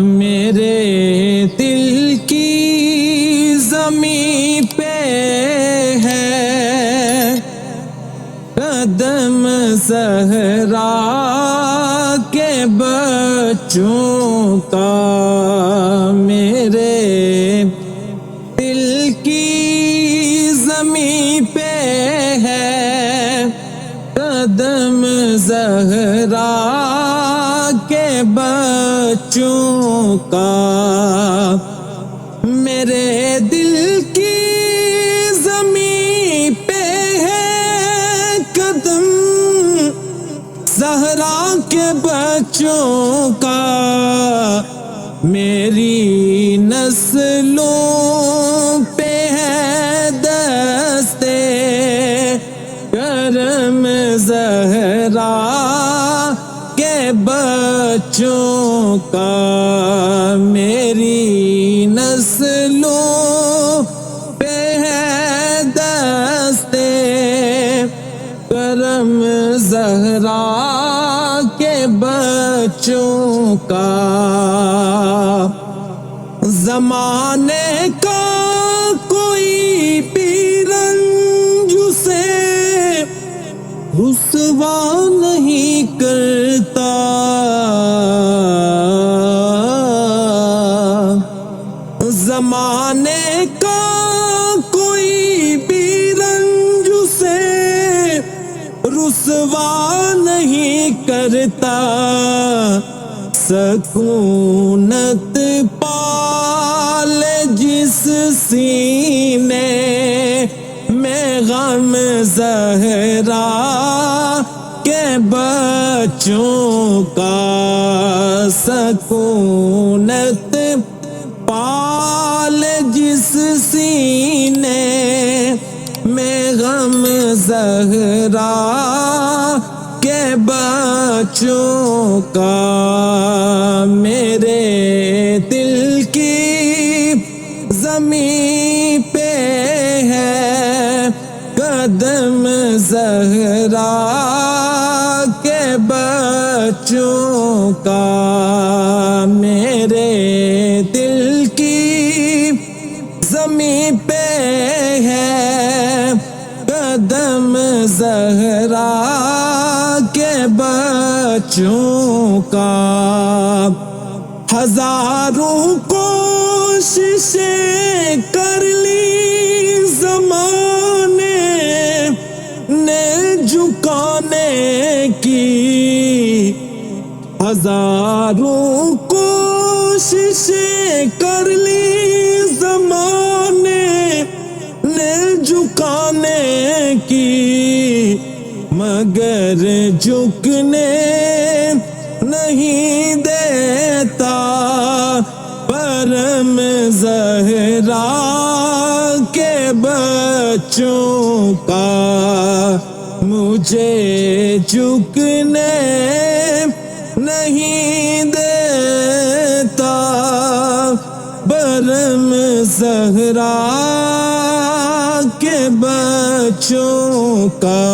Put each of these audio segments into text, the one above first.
میرے دل کی زمین پہ ہے قدم زہرا کے بچوں کا، میرے دل کی زمین پہ ہے قدم زہرا کے بچوں کا، میرے دل کی زمین پہ ہے قدم زہرا کے بچوں کا، میری نسلوں پہ ہے دستے کرم زہرا کے بچوں کا، میری نسلوں پہ ہے دستے کرم زہرا کے بچوں کا، زمانے کا کوئی بھی رنج سے رسوا نہیں کرتا، زمانے کا کوئی بھی رنج سے رسوا نہیں کرتا، سکونت پال جس سینے میں غم زہرا کے بچوں کا، سکونت پال جس سینے میں غم زہرا کے بچوں کا، میرے دل کی زمین پہ ہے قدم زہرا کے بچوں کا، میرے دل کی زمین پہ ہے قدم زہرا کے بچوں کا، ہزاروں کوششیں کر لی زمانے نے جھکانے کی، ہزاروں کوششیں کر لی زمانے نے جھکانے کی، مگر جھکنے نہیں دیتا پرم زہرا کے بچوں کا، مجھے جھکنے نہیں دیتا پرم زہرا کے بچوں کا،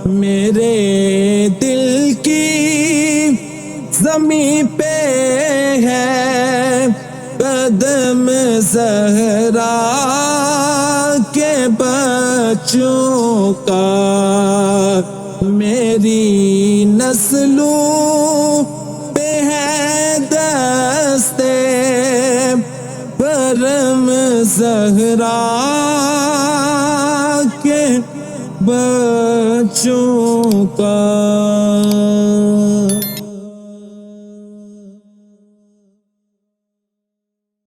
میرے دل کی زمین پہ ہے قدم زہرا کے بچوں کا، میری نسلوں پہ ہے دستے کرم زہرا کے بچوں کا۔